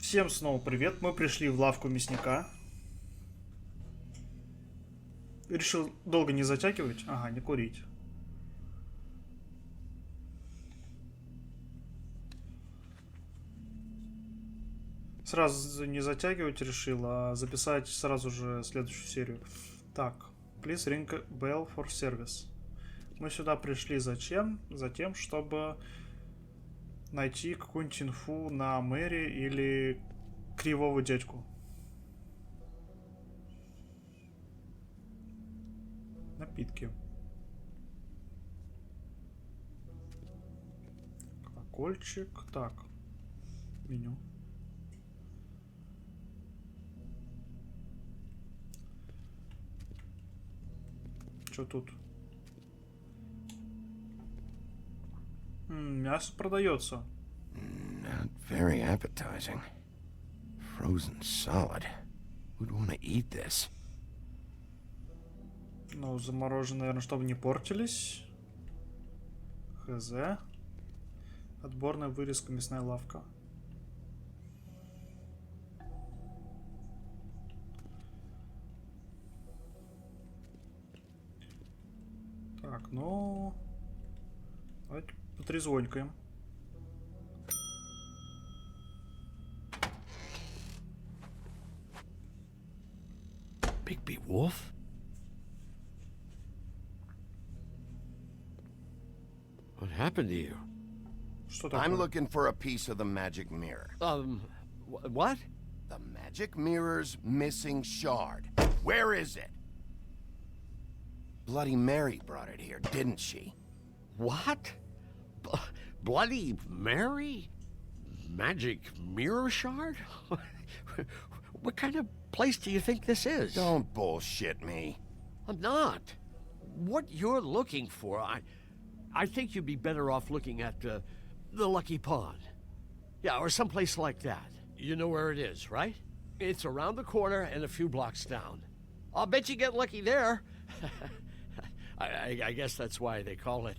Всем снова привет, мы пришли в лавку мясника. Решил долго не затягивать, ага, не курить. Сразу не затягивать решил, а записать сразу же следующую серию. Так, please ring bell for service. Мы сюда пришли зачем? Затем, чтобы найти какую-нибудь инфу на Мэри или кривого дядьку. Напитки. Колокольчик. Так. Меню. Что тут? Мясо продается. Not very appetizing. Frozen solid. Who'd want to eat this? Ну, замороженные, наверное, чтобы не портились. Хз. Отборная вырезка, мясная лавка. Так, ну... Давайте потрезвонькаем. Bigby Wolf? What happened to you? Что такое? I'm looking for a piece of the magic mirror. What? The magic mirror's missing shard. Where is it? Bloody Mary brought it here, didn't she? What? Bloody Mary? Magic mirror shard? What kind of place do you think this is? Don't bullshit me. I'm not. What you're looking for, I think you'd be better off looking at the Lucky Pond. Yeah, or someplace like that. You know where it is, right? It's around the corner and a few blocks down. I'll bet you get lucky there. I guess that's why they call it,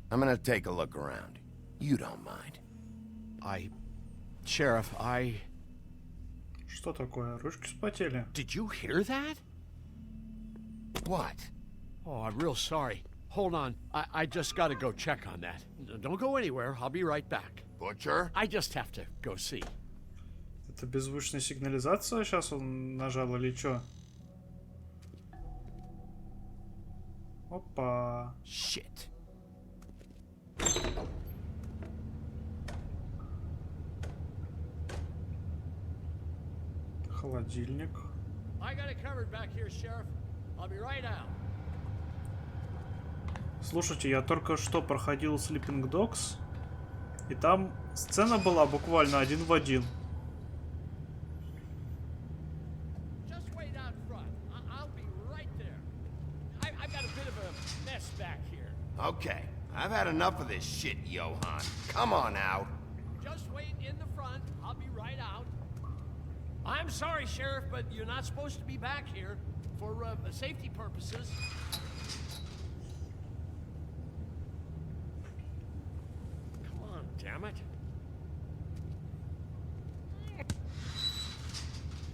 I'm gonna take a look around. You don't mind. Sheriff, Что такое? Ручки вспотели. Did you hear that? What? Oh, I'm real sorry. Hold on. I just gotta go check on that. Don't go anywhere. I'll be right back. Butcher? I just have to go see. Это беззвучная сигнализация сейчас он нажал или что? Опа. Shit. Холодильник. I got it covered back here, Sheriff. I'll be right out. Слушайте, я только что проходил Sleeping Dogs, и там сцена была буквально один в один. Just wait out front. I'll be right there. I've got a bit of a mess back here. Okay, I've had enough of this shit, Johan. Come on out. Just wait in the front. I'll be right out. I'm sorry, Sheriff, but you're not supposed to be back here for safety purposes. Come on, damn it.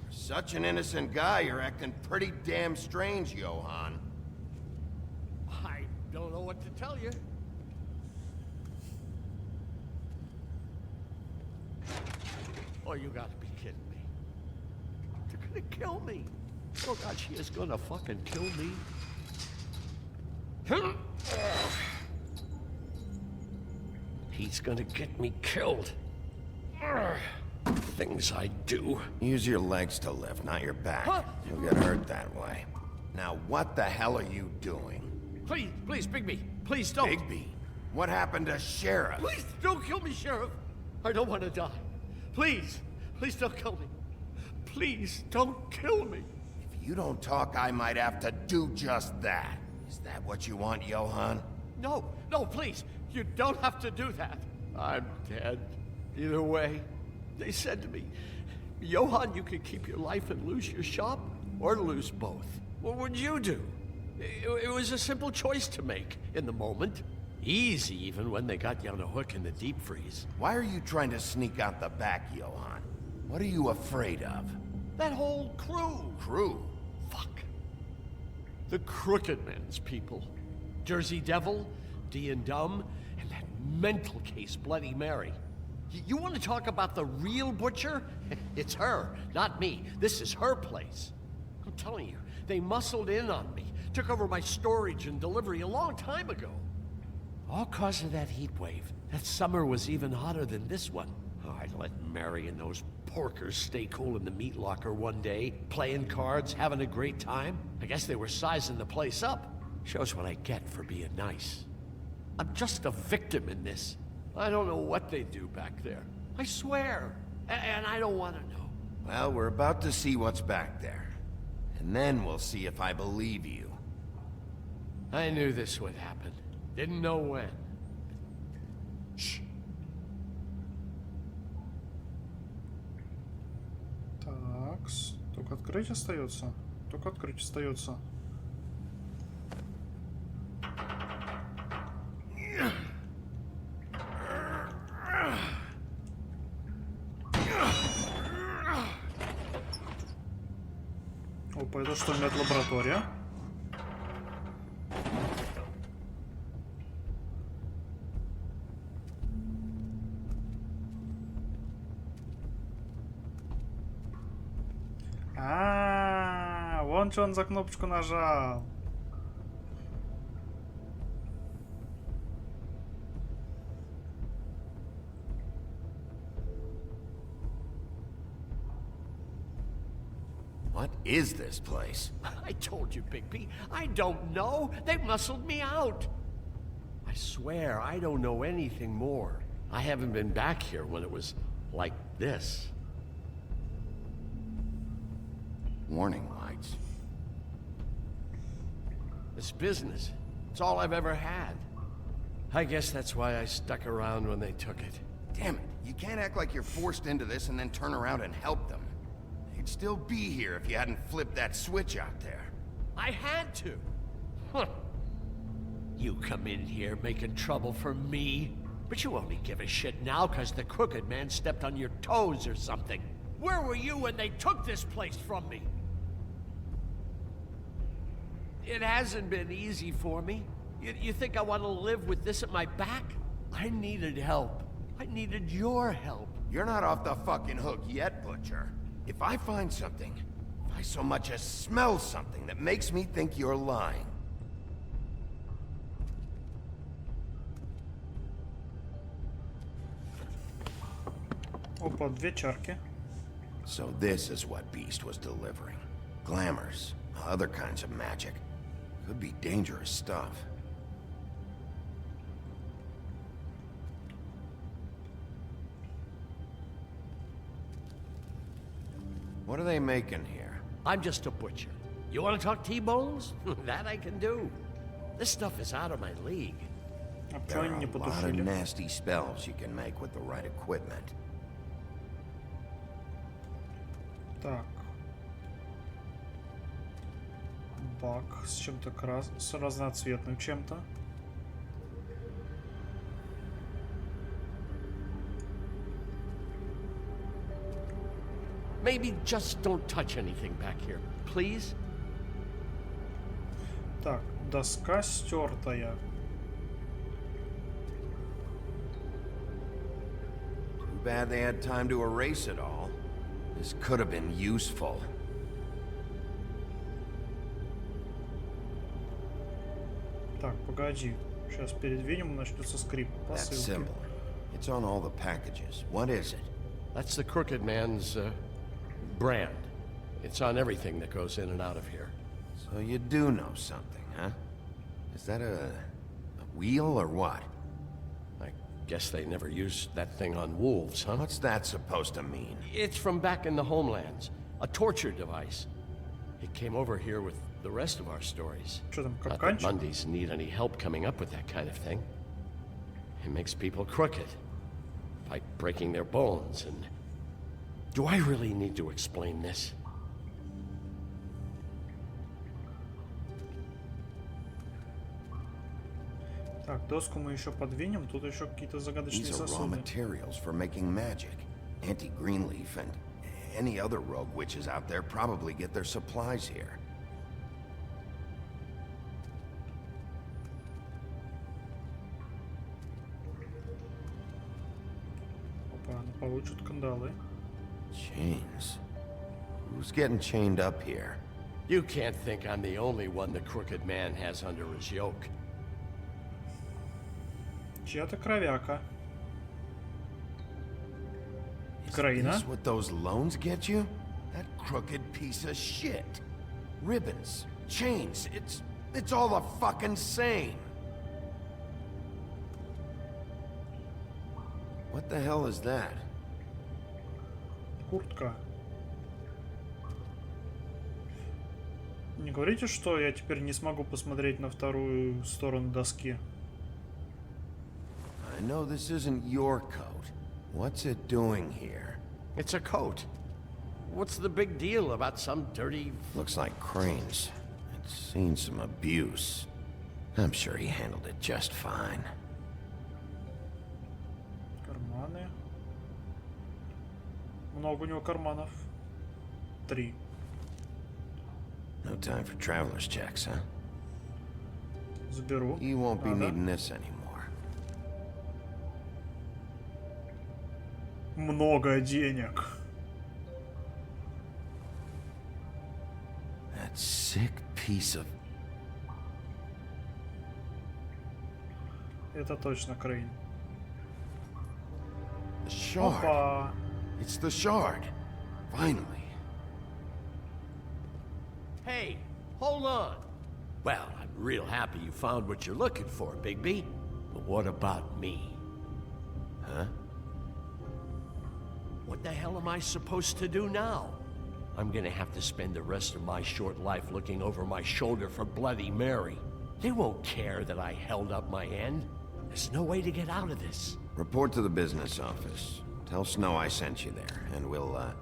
For such an innocent guy, you're acting pretty damn strange, Johan. I don't know what to tell you. Oh, you gotta be kidding me. They're gonna kill me. Oh God, she is gonna fucking kill me. He's gonna get me killed. Things I do. Use your legs to lift, not your back. Huh? You'll get hurt that way. Now, what the hell are you doing? Please, Bigby, please don't. Bigby, what happened to Sheriff? Please don't kill me, Sheriff. I don't want to die. Please don't kill me. Please don't kill me. If you don't talk, I might have to do just that. Is that what you want, Johan? No, please. You don't have to do that. I'm dead. Either way, they said to me, Johan, you could keep your life and lose your shop, or lose both. What would you do? It was a simple choice to make in the moment. Easy, even when they got you on a hook in the deep freeze. Why are you trying to sneak out the back, Johan? What are you afraid of? That whole crew. Crew? Fuck. The Crooked Men's people. Jersey Devil, D and Dumb, and that mental case Bloody Mary. You want to talk about the real butcher? It's her, not me. This is her place. I'm telling you, they muscled in on me, took over my storage and delivery a long time ago. All cause of that heat wave. That summer was even hotter than this one. Oh, I'd let Mary and those porkers stay cool in the meat locker one day, playing cards, having a great time. I guess they were sizing the place up. Shows what I get for being nice. I'm just a victim in this. I don't know what they do back there. I swear. And I don't want to know. Well, we're about to see what's back there. And then we'll see if I believe you. I knew this would happen. Didn't know when. Shh. Такс. Только открыть остается. Только открыть остается. Опа, это что, медлаборатория? Вон что он за кнопочку нажал. What is this place? I told you, Bigby. I don't know. They muscled me out. I swear, I don't know anything more. I haven't been back here when it was like this. Warning lights. This business, it's all I've ever had. I guess that's why I stuck around when they took it. Damn it, you can't act like you're forced into this and then turn around and help them. They'd still be here if you hadn't flipped that switch out there. I had to. Huh. You come in here making trouble for me, but you only give a shit now because the Crooked Man stepped on your toes or something. Where were you when they took this place from me? It hasn't been easy for me. You think I want to live with this at my back? I needed help. I needed your help. You're not off the fucking hook yet, Butcher. If I find something, if I so much as smell something that makes me think you're lying. Опа, две чарки. So this is what Beast was delivering. Glamours, other kinds of magic. Could be dangerous stuff. What are they making here? I'm just a butcher. You want to talk T-bones? That I can do. This stuff is out of my league. А There почему are они не a lot of потушили? nasty spells you can make with the right equipment. Так. Бак с чем-то с разноцветным чем-то. Maybe just don't touch anything back here, please? Так, доска стертая. Too bad they had time to erase it all. This could have been useful. Так, погоди. Сейчас передвинем, начнется скрип. That Посылки. symbol. It's on all the packages. What is it? That's the Crooked Man's, brand. It's on everything that goes in and out of here. So you do know something, huh? Is that a wheel or what? I guess they never used that thing on wolves, huh? What's that supposed to mean? It's from back in the homelands. A torture device. It came over here with the rest of our stories. Что там, Not that капканчик? Mundies need any help coming up with that kind of thing. It makes people crooked. By breaking their bones and... Do I really need to explain this? Так, доску мы еще подвинем. Тут еще какие-то загадочные These are raw сосуды. materials for making magic. Anti-greenleaf and Any other rogue witches out there probably get their supplies here. Опа, она получит кандалы. Chains. Who's getting chained up here? You can't think I'm the only one the crooked man has under his yoke. Чья-то кровяка. Is Крейна. this what those loans get you? That crooked piece of shit. Ribbons, chains, it's all the fucking same. What the hell is that? Куртка. Не говорите, что я теперь не смогу посмотреть на вторую сторону доски. I know this isn't your coat. What's it doing here? It's a coat. What's the big deal about some dirty... Looks like Crane's. It's seen some abuse. I'm sure he handled it just fine. Карманы. Много у него карманов. 3. No time for traveler's checks, huh? Заберу. You won't be Надо. needing this anymore. Много денег. That sick piece of... Это точно Крейн. The shard. Опа. It's the shard. Finally. Hey, hold on. Well, I'm real happy you found what you're looking for, Bigby. But what about me? Huh? What the hell am I supposed to do now? I'm gonna have to spend the rest of my short life looking over my shoulder for Bloody Mary. They won't care that I held up my end. There's no way to get out of this. Report to the business office. Tell Snow I sent you there, and we'll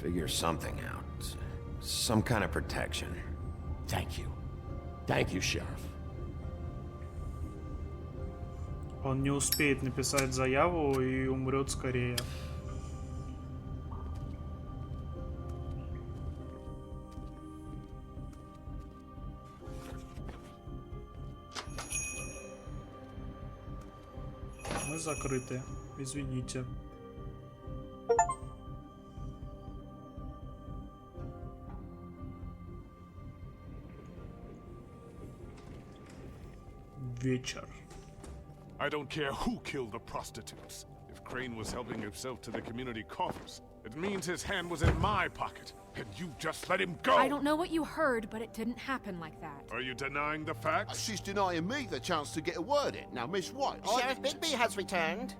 figure something out. Some kind of protection. Thank you. Thank you, Sheriff. Он не успеет написать заяву и умрет скорее. Мы закрыты. Извините. Вечер. I don't care who killed the prostitutes. If Crane was helping himself to the community coffers, it means his hand was in my pocket, and you just let him go! I don't know what you heard, but it didn't happen like that. Are you denying the facts? She's denying me the chance to get a word in. Now, Miss White, Sheriff Bigby has returned.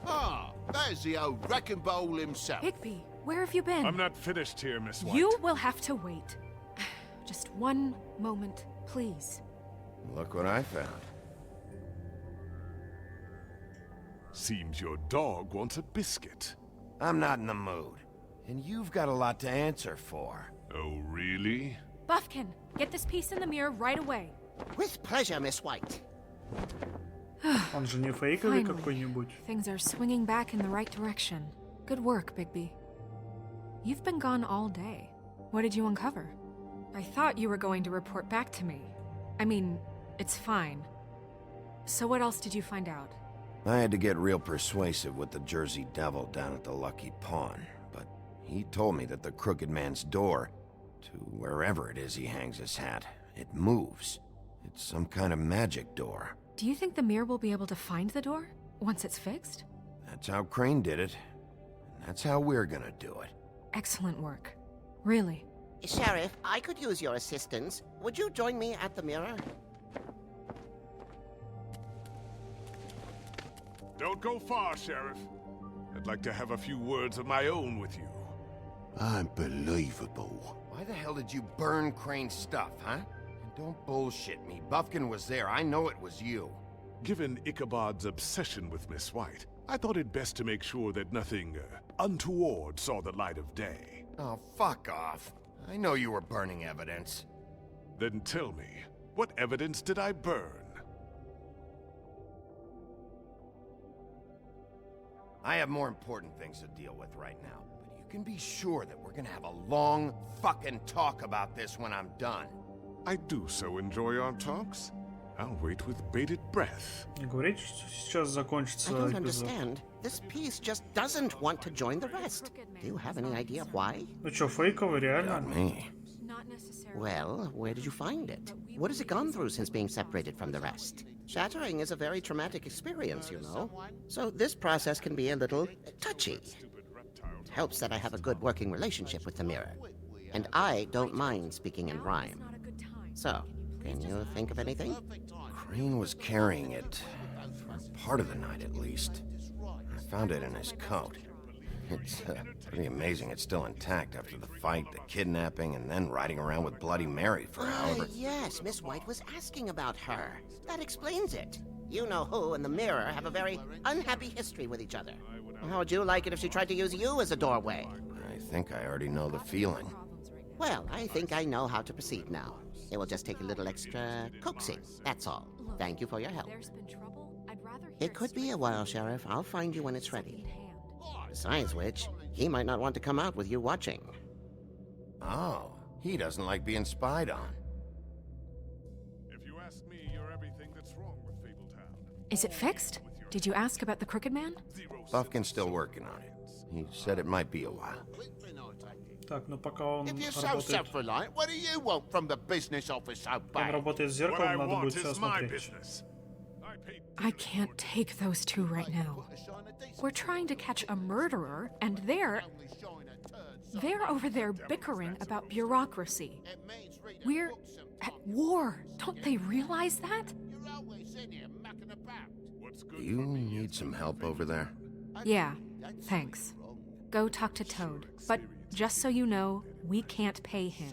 Ah, there's the old wrecking bowl himself. Bigby, where have you been? I'm not finished here, Miss White. You will have to wait. Just one moment, please. Look what I found. Seems your dog wants a biscuit. I'm not in the mood. And you've got a lot to answer for. Oh, really? Buffkin, get this piece in the mirror right away. With pleasure, Miss White. Он же не фейковый Finally, какой-нибудь. things are swinging back in the right direction. Good work, Bigby. You've been gone all day. What did you uncover? I thought you were going to report back to me. I mean, it's fine. So what else did you find out? I had to get real persuasive with the Jersey Devil down at the Lucky Pawn, but he told me that the Crooked Man's door, to wherever it is he hangs his hat, it moves. It's some kind of magic door. Do you think the mirror will be able to find the door once it's fixed? That's how Crane did it, and that's how we're gonna do it. Excellent work. Really. Sheriff, I could use your assistance. Would you join me at the mirror? Don't go far, Sheriff. I'd like to have a few words of my own with you. Unbelievable. Why the hell did you burn Crane's stuff, huh? And don't bullshit me. Buffkin was there. I know it was you. Given Ichabod's obsession with Miss White, I thought it best to make sure that nothing untoward saw the light of day. Oh, fuck off. I know you were burning evidence. Then tell me, what evidence did I burn? I have more important things to deal with right now, but you You can be sure that we're gonna have a long fucking talk about this when I'm done. I do so enjoy our talks. I'll wait with bated breath. Не говорите, что сейчас I закончится don't эпизод. understand. This piece just doesn't want to join the rest. Do you have any idea why? Ну чё, фейковый, реально? Not me. Not necessarily. Well, where did you find it? What has it gone through since being separated from the rest? Shattering is a very traumatic experience, you know. So this process can be a little touchy. It helps that I have a good working relationship with the mirror. And I don't mind speaking in rhyme. Not a good time. So, can you think of anything? Crane was carrying it for part of the night at least. I found it in his coat. It's pretty amazing it's still intact after the fight, the kidnapping, and then riding around with Bloody Mary for however... Yes, Miss White was asking about her. That explains it. You know who and the mirror have a very unhappy history with each other. How would you like it if she tried to use you as a doorway? I think I already know the feeling. Well, I think I know how to proceed now. It will just take a little extra coaxing, that's all. Look, Thank you for your help. There's been trouble. I'd rather hear It could be a while, Sheriff. I'll find you when it's ready. Besides which, he might not want to come out with you watching. Oh, he doesn't like being spied on. If you ask me, you're everything that's wrong with Fabletown. Is it fixed? Did you ask about the Crooked Man? Buffkin's still working on it. He said it might be a while. Так, ну пока он If you're so работает, self-reliant, what do you want from the business office so он bad? работает с What I зеркалом, надо want будет все is my осмотреть. business. I paid I can't take those two right now. We're trying to catch a murderer, and they're over there bickering about bureaucracy. We're at war. Don't they realize that? Do you need some help over there? Yeah, thanks. Go talk to Toad. But just so you know, we can't pay him.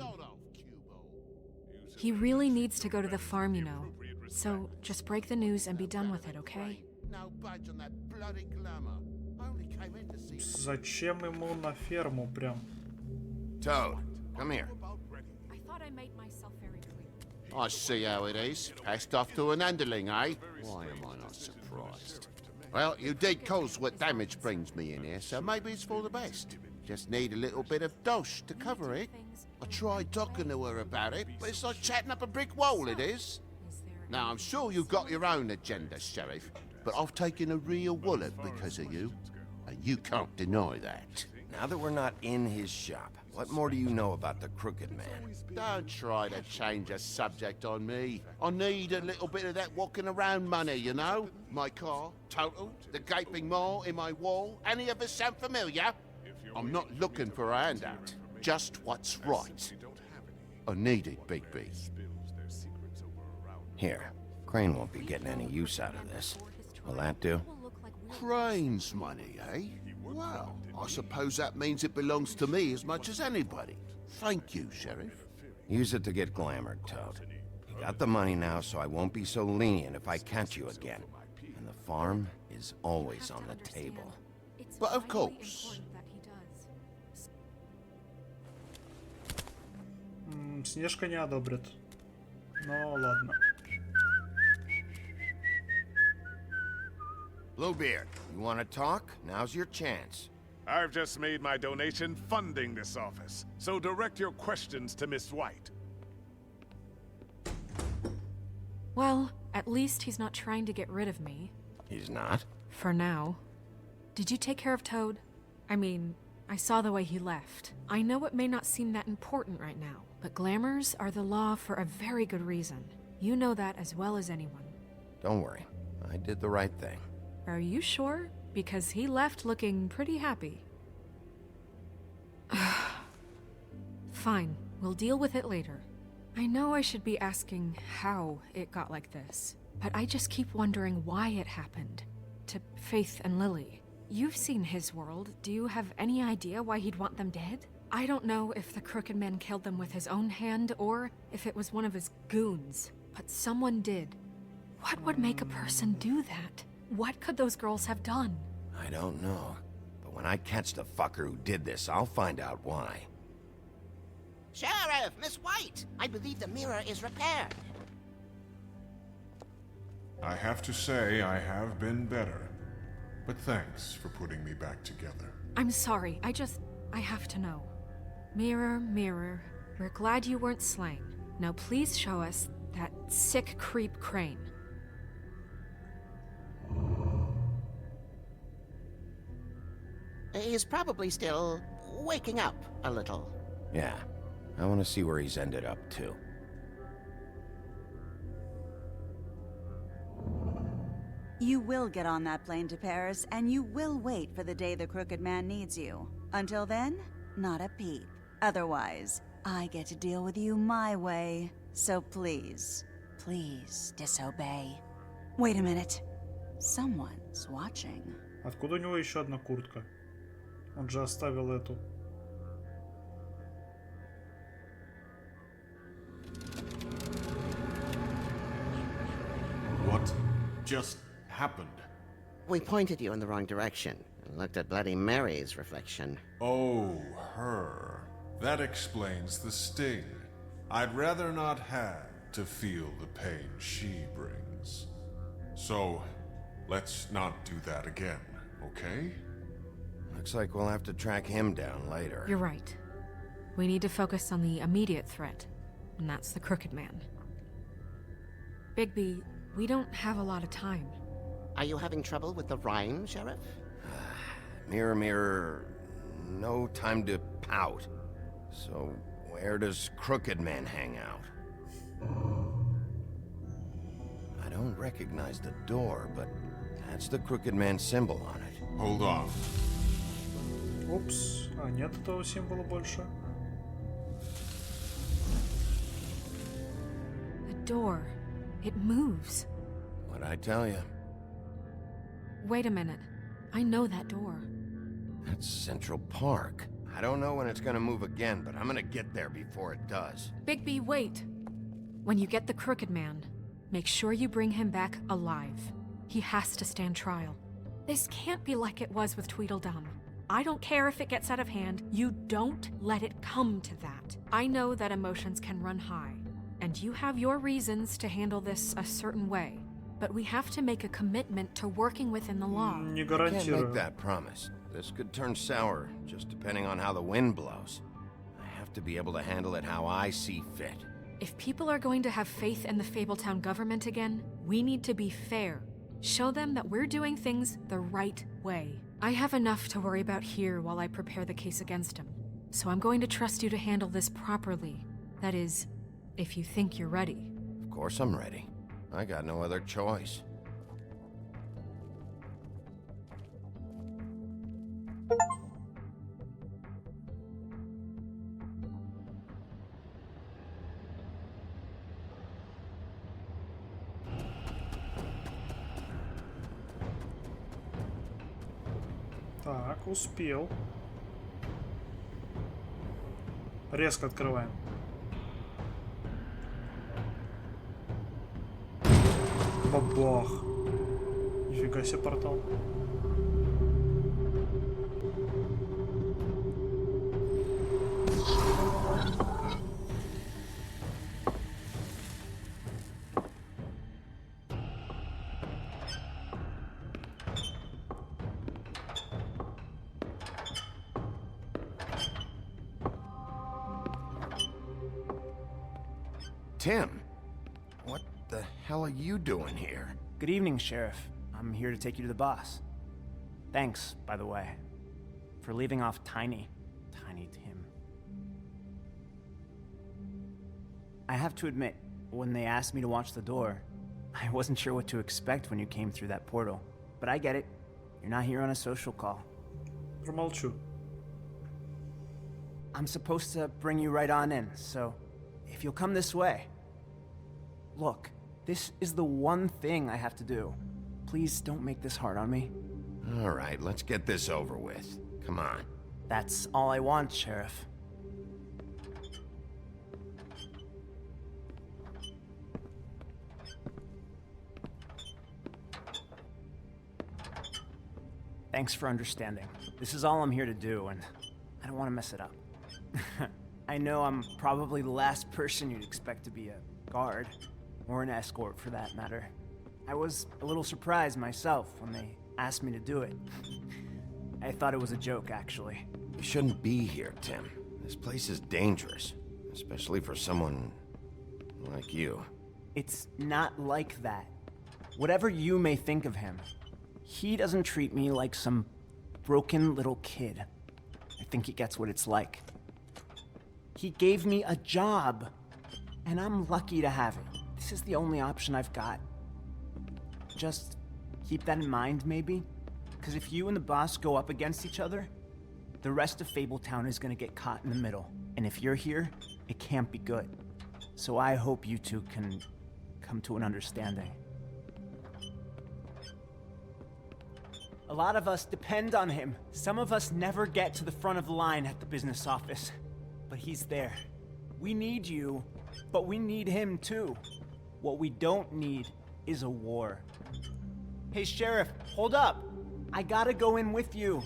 He really needs to go to the farm, you know. So just break the news and be done with it, okay? No budge on that bloody glamour. Only came in to see Зачем ему на ферму прям? Toad, come here. I thought I made myself very clear. I see how it is. Passed off to an underling, eh? Why am I not surprised? Well, you did cause what damage brings me in here, so maybe it's for the best. Just need a little bit of dosh to cover it. I tried talking to her about it, but it's like chatting up a brick wall, it is. Now, I'm sure you've got your own agenda, Sheriff, but I've taken a real wallop because of you, and you can't deny that. Now that we're not in his shop, what more do you know about the Crooked Man? Don't try to change the subject on me. I need a little bit of that walking around money, you know? My car, total, the gaping maw in my wall. Any of us sound familiar? I'm not looking for a handout, just what's right. I need it, Bigby. Here, Crane won't be getting any use out of this. Will that do? Crane's money, eh? Well, I suppose that means it belongs to me as much as anybody. Thank you, Sheriff. Use it to get glamored, Toad. You got the money now, so I won't be so lenient if I catch you again. And the farm is always on the table. But of course. Снежка не одобрит. Но ладно. Bluebeard, you want to talk? Now's your chance. I've just made my donation funding this office, so direct your questions to Miss White. Well, at least he's not trying to get rid of me. He's not? For now. Did you take care of Toad? I mean, I saw the way he left. I know it may not seem that important right now, but glamours are the law for a very good reason. You know that as well as anyone. Don't worry. I did the right thing. Are you sure? Because he left looking pretty happy. Fine, we'll deal with it later. I know I should be asking how it got like this, but I just keep wondering why it happened. To Faith and Lily. You've seen his world. Do you have any idea why he'd want them dead? I don't know if the Crooked Man killed them with his own hand or if it was one of his goons, but someone did. What would make a person do that? What could those girls have done? I don't know. But when I catch the fucker who did this, I'll find out why. Sheriff, Miss White, I believe the mirror is repaired. I have to say I have been better. But thanks for putting me back together. I'm sorry, I have to know. Mirror, mirror, we're glad you weren't slain. Now please show us that sick creep Crane. He's probably still waking up a little. Yeah, I want to see where he's ended up, too. You will get on that plane to Paris, and you will wait for the day the Crooked Man needs you. Until then, not a peep. Otherwise, I get to deal with you my way. So please, please disobey. Wait a minute. Someone's watching. Откуда у него еще одна куртка? Он же оставил эту. What just happened? We pointed you in the wrong direction and looked at Bloody Mary's reflection. Oh, her. That explains the sting. I'd rather not have to feel the pain she brings. So, let's not do that again, okay? Looks like we'll have to track him down later. You're right. We need to focus on the immediate threat, and that's the Crooked Man. Bigby, we don't have a lot of time. Are you having trouble with the rhyme, Sheriff? Mirror, mirror, no time to pout. So, where does Crooked Man hang out? I don't recognize the door, but that's the Crooked Man symbol on it. Hold on. Упс, а нет этого символа больше. The door. It moves. What'd I tell you? Wait a minute. I know that door. That's Central Park. I don't know when it's gonna move again, but I'm gonna get there before it does. Bigby, wait. When you get the Crooked Man, make sure you bring him back alive. He has to stand trial. This can't be like it was with Tweedledum. I don't care if it gets out of hand. You don't let it come to that. I know that emotions can run high, and you have your reasons to handle this a certain way. But we have to make a commitment to working within the law. Не I can't make гарантирую. that promise. This could turn sour, just depending on how the wind blows. I have to be able to handle it how I see fit. If people are going to have faith in the Fabletown government again, we need to be fair. Show them that we're doing things the right way. I have enough to worry about here while I prepare the case against him. So I'm going to trust you to handle this properly. That is, if you think you're ready. Of course I'm ready. I got no other choice. Так, успел. Резко открываем. Бабах. Нифига себе портал. Tim, what the hell are you doing here? Good evening, Sheriff. I'm here to take you to the boss. Thanks, by the way, for leaving off Tiny Tim. I have to admit, when they asked me to watch the door, I wasn't sure what to expect when you came through that portal. But I get it. You're not here on a social call. Промолчу. I'm supposed to bring you right on in, so if you'll come this way. Look, this is the one thing I have to do. Please don't make this hard on me. All right, let's get this over with. Come on. That's all I want, Sheriff. Thanks for understanding. This is all I'm here to do, and I don't want to mess it up. I know I'm probably the last person you'd expect to be a guard, or an escort for that matter. I was a little surprised myself when they asked me to do it. I thought it was a joke, actually. You shouldn't be here, Tim. This place is dangerous, especially for someone like you. It's not like that. Whatever you may think of him, he doesn't treat me like some broken little kid. I think he gets what it's like. He gave me a job, and I'm lucky to have it. This is the only option I've got. Just keep that in mind, maybe? Because if you and the boss go up against each other, the rest of Fabletown is gonna get caught in the middle. And if you're here, it can't be good. So I hope you two can come to an understanding. A lot of us depend on him. Some of us never get to the front of the line at the business office. But he's there. We need you, but we need him too. What we don't need is a war. Hey, Sheriff, hold up. I gotta go in with you.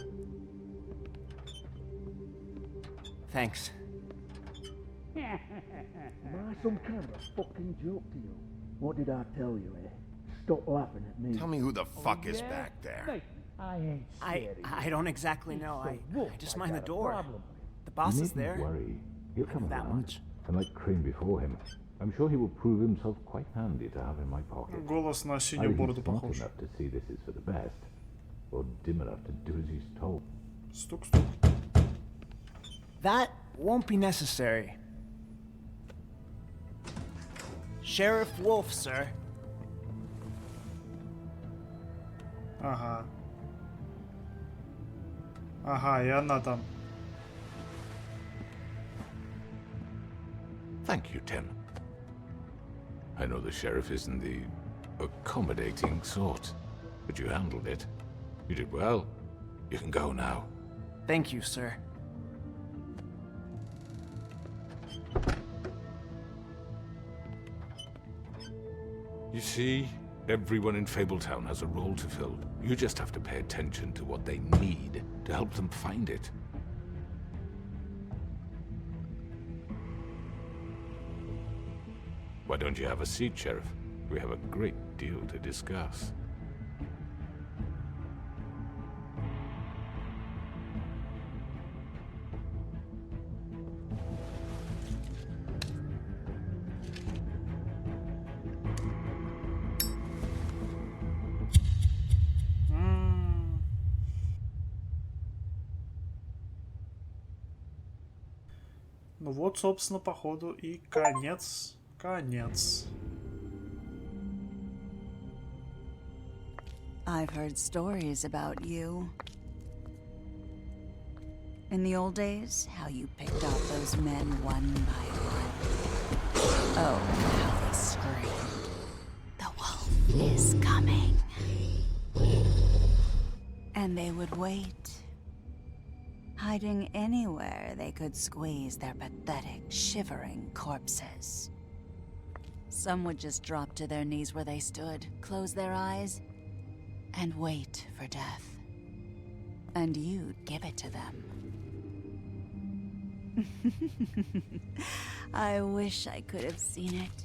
Thanks. Am I some kind of a fucking joke to you? What did I tell you, eh? Stop laughing at me. Tell me who the fuck is back there. Mate, I ain't scared of you. I don't exactly know. I just mind the door. Problem. The boss You is there. needn't worry. He'll come that around. much. And like Crane before him, I'm sure he will prove himself quite handy to have in my pocket. Голос на синюю Either бороду he's smart похож. enough to see this is for the best, or dim enough to do as he's told. Стук-стук. That won't be necessary. Sheriff Wolf, sir. Ага. Ага, и она там. Thank you, Tim. I know the sheriff isn't the accommodating sort, but you handled it. You did well. You can go now. Thank you, sir. You see, everyone in Fabletown has a role to fill. You just have to pay attention to what they need to help them find it. Why don't you have a seat, Sheriff? We have a great deal to discuss. Ну вот, собственно, походу и конец. Конец. I've heard stories about you. In the old days, how you picked off those men one by one. Oh, how they screamed. The wolf is coming. And they would wait, hiding anywhere they could squeeze their pathetic, shivering corpses. Some would just drop to their knees where they stood, close their eyes, and wait for death. And you'd give it to them. I wish I could have seen it.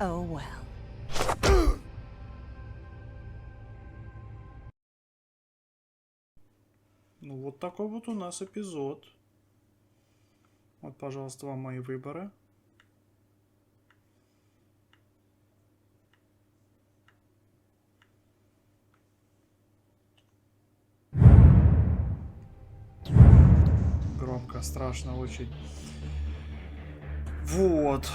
Oh well. Ну вот такой вот у нас эпизод. Вот, пожалуйста, вам мои выборы. Громко, страшно очень. Вот.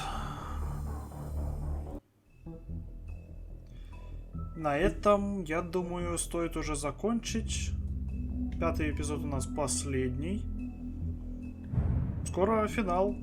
На этом, я думаю, стоит уже закончить. 5-й эпизод у нас последний. Скоро финал.